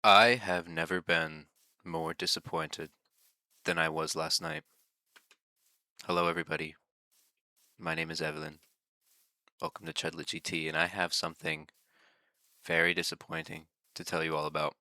I have never been more disappointed than I was last night. Hello, everybody. My name is Evelyn. Welcome to Chudlet GT, and I have something very disappointing to tell you all about.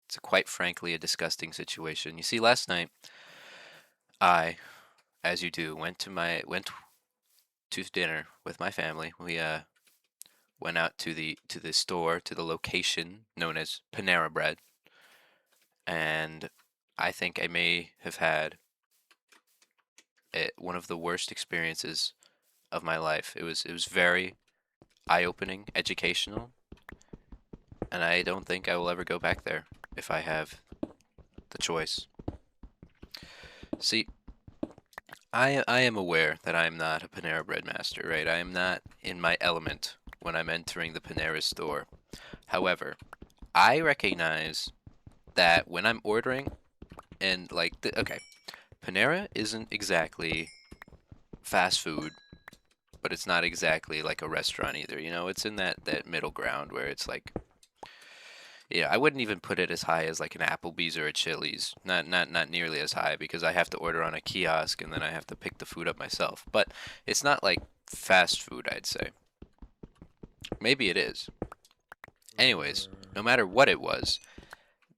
It's quite frankly a disgusting situation. You see, last night I, as you do, went to dinner with my family. We went out to the store to the location known as Panera Bread, and I think I may have had one of the worst experiences of my life. It was very eye-opening, educational, and I don't think I will ever go back there if I have the choice. See, I am aware that I am not a Panera Bread master, right? I am not in my element when I'm entering the Panera store. However, I recognize that when I'm ordering and okay, Panera isn't exactly fast food, but it's not exactly like a restaurant either. It's in that middle ground where it's like, yeah, I wouldn't even put it as high as like an Applebee's or a Chili's. Not nearly as high because I have to order on a kiosk and then I have to pick the food up myself. But it's not like fast food, I'd say. Maybe it is. Anyways, no matter what it was,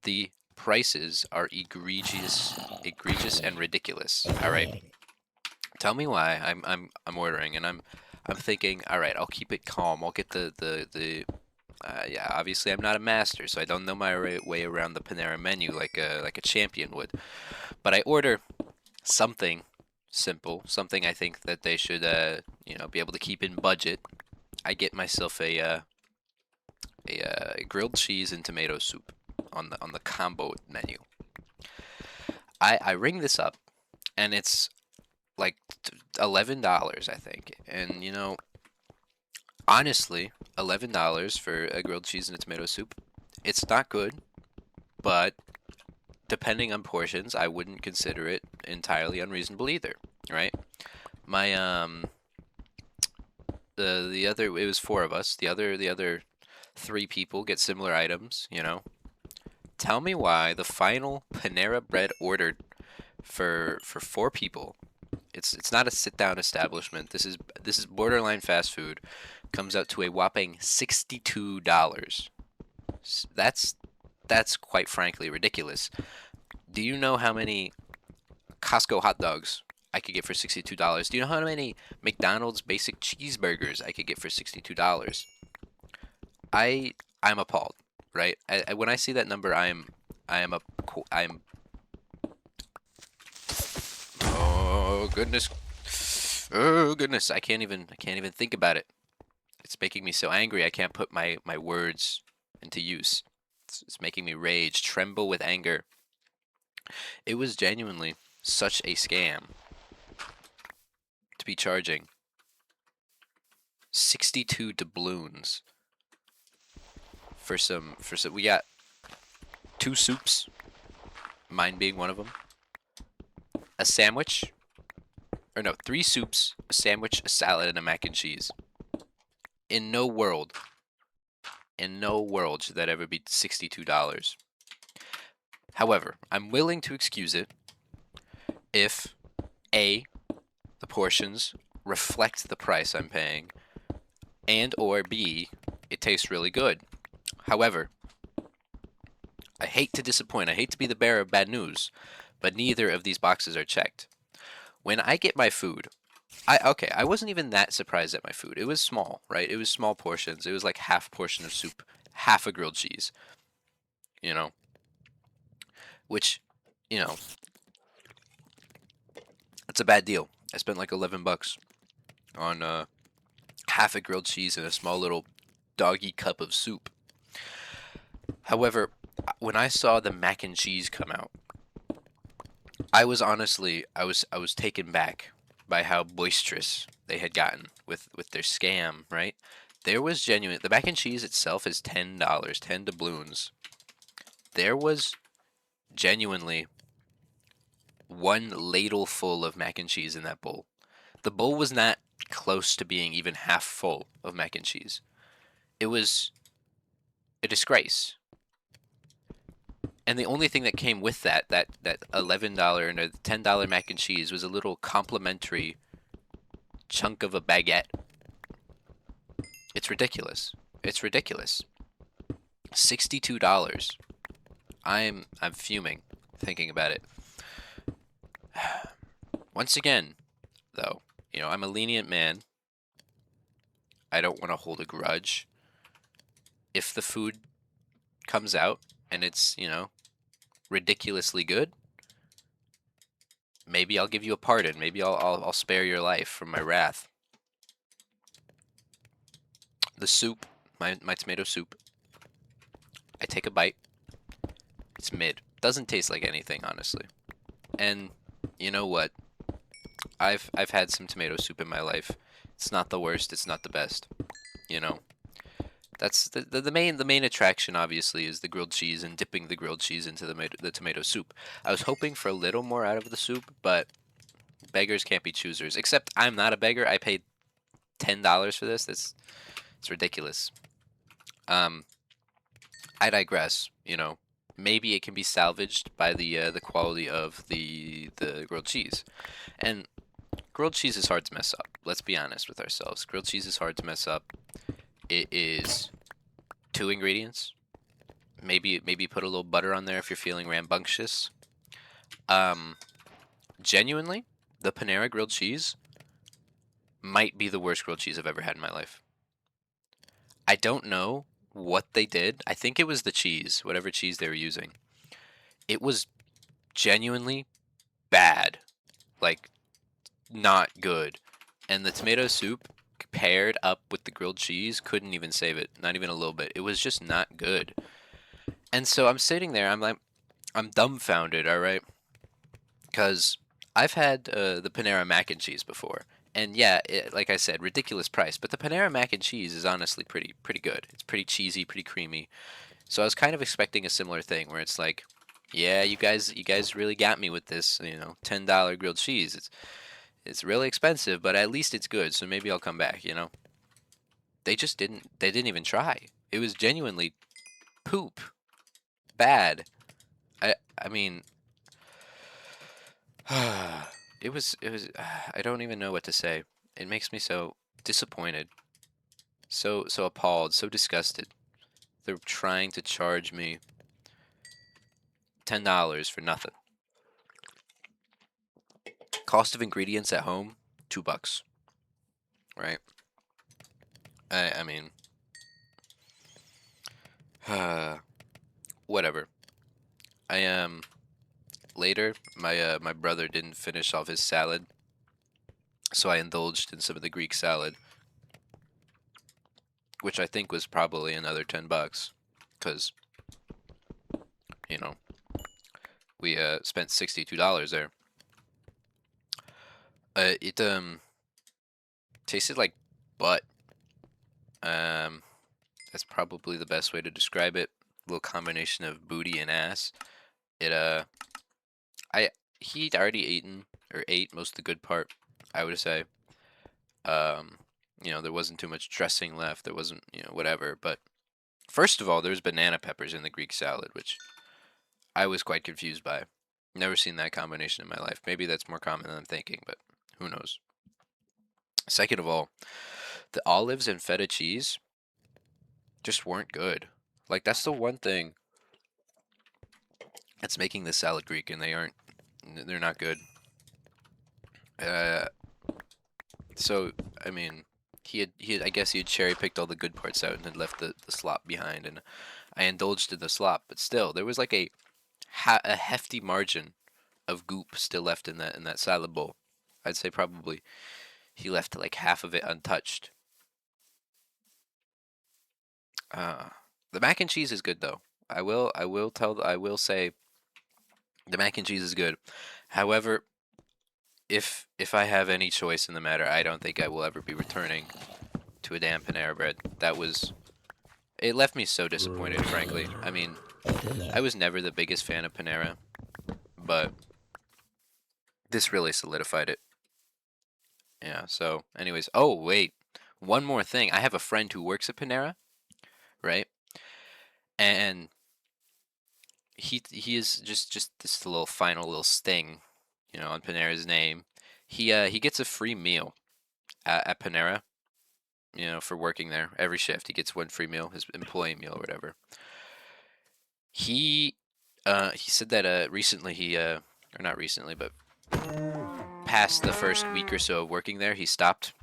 the prices are egregious and ridiculous. All right. Tell me why I'm ordering and I'm thinking, all right, I'll keep it calm. I'll get the yeah, obviously I'm not a master, so I don't know my way around the Panera menu like a champion would. But I order something simple, something I think that they should be able to keep in budget. I get myself a grilled cheese and tomato soup on the combo menu. I ring this up and it's like $11, I think. And honestly, $11 for a grilled cheese and a tomato soup, it's not good, but depending on portions, I wouldn't consider it entirely unreasonable either, right? My the other it was four of us. The other three people get similar items. Tell me why the final Panera Bread ordered for four people. It's not a sit down establishment. This is borderline fast food. Comes out to a whopping $62. That's quite frankly ridiculous. Do you know how many Costco hot dogs I could get for $62? Do you know how many McDonald's basic cheeseburgers I could get for $62? I I'm appalled, right? When I see that number, I am a I'm oh goodness, oh goodness, I can't even think about it. It's making me so angry. I can't put my words into use. It's making me rage, tremble with anger. It was genuinely such a scam to be charging 62 doubloons for some. We got two soups, mine being one of them, a sandwich, or no, three soups, a sandwich, a salad, and a mac and cheese. In no world, in no world should that ever be $62. However, I'm willing to excuse it if A, the portions reflect the price I'm paying, and or B, it tastes really good. However, I hate to disappoint, I hate to be the bearer of bad news, but neither of these boxes are checked. When I get my food, I wasn't even that surprised at my food. It was small, right? It was small portions. It was like half portion of soup, half a grilled cheese, you know, which, you know, it's a bad deal. I spent like 11 bucks on half a grilled cheese and a small little doggy cup of soup. However, when I saw the mac and cheese come out, I was taken back by how boisterous they had gotten with their scam, right? There was genuine the mac and cheese itself is $10, 10 doubloons. There was genuinely one ladle full of mac and cheese in that bowl. The bowl was not close to being even half full of mac and cheese. It was a disgrace. And the only thing that came with that $11 and a $10 mac and cheese was a little complimentary chunk of a baguette. It's ridiculous. It's ridiculous. $62. I'm fuming thinking about it. Once again, though, I'm a lenient man. I don't want to hold a grudge. If the food comes out and it's, ridiculously good, maybe I'll give you a pardon. Maybe I'll spare your life from my wrath. The soup, my tomato soup. I take a bite. It's mid. Doesn't taste like anything, honestly. And you know what? I've had some tomato soup in my life. It's not the worst. It's not the best. You know. That's the main attraction. Obviously, is the grilled cheese and dipping the grilled cheese into the tomato soup. I was hoping for a little more out of the soup, but beggars can't be choosers. Except I'm not a beggar. I paid $10 for this. It's ridiculous. Um, I digress. Maybe it can be salvaged by the quality of the grilled cheese, and grilled cheese is hard to mess up. Let's be honest with ourselves. Grilled cheese is hard to mess up. It is two ingredients. Maybe put a little butter on there if you're feeling rambunctious. Um, Genuinely, the Panera grilled cheese might be the worst grilled cheese I've ever had in my life. I don't know what they did. I think it was the cheese, whatever cheese they were using. It was genuinely bad. Like, not good. And the tomato soup paired up with the grilled cheese couldn't even save it. Not even a little bit. It was just not good. And so I'm sitting there, I'm like, I'm dumbfounded, all right? Because I've had the Panera mac and cheese before. And yeah, like I said, ridiculous price. But the Panera mac and cheese is honestly pretty good. It's pretty cheesy, pretty creamy. So I was kind of expecting a similar thing where it's like, yeah, you guys really got me with this, $10 grilled cheese. It's really expensive, but at least it's good. So maybe I'll come back. They just didn't. They didn't even try. It was genuinely poop, bad. I mean, it was. I don't even know what to say. It makes me so disappointed, so appalled, so disgusted. They're trying to charge me $10 for nothing. Cost of ingredients at home, $2, right? I mean, whatever. I later my brother didn't finish off his salad, so I indulged in some of the Greek salad, which I think was probably another $10, because you know we spent $62 there. It tasted like butt. Um, that's probably the best way to describe it. A little combination of booty and ass. It I He'd already eaten or ate most of the good part, I would say. Um, there wasn't too much dressing left. There wasn't, whatever. But first of all, there's banana peppers in the Greek salad, which I was quite confused by. Never seen that combination in my life. Maybe that's more common than I'm thinking, but who knows? Second of all, the olives and feta cheese just weren't good. Like, that's the one thing that's making the salad Greek, and they're not good. Uh, so I mean, I guess he had cherry picked all the good parts out and had left the slop behind, and I indulged in the slop, but still, there was like a hefty margin of goop still left in that salad bowl. I'd say probably he left like half of it untouched. Uh, the mac and cheese is good though. I will say the mac and cheese is good. However, if I have any choice in the matter, I don't think I will ever be returning to a damn Panera Bread. It left me so disappointed, frankly. I mean, I was never the biggest fan of Panera, but this really solidified it. Yeah, so anyways, oh wait, one more thing. I have a friend who works at Panera, right? And he is just this little final little sting, on Panera's name. He gets a free meal at Panera, for working there every shift. He gets one free meal, his employee meal or whatever. He he said that recently or not recently, but past the first week or so of working there, he stopped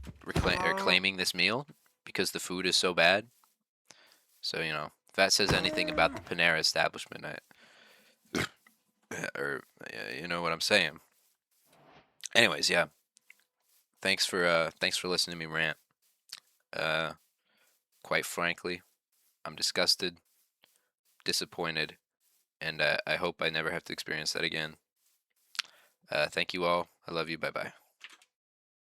claiming this meal because the food is so bad. So, if that says anything about the Panera establishment, or you know what I'm saying. Anyways, yeah. Thanks for listening to me rant. Uh, quite frankly, I'm disgusted, disappointed, and I hope I never have to experience that again. Thank you all. I love you. Bye bye.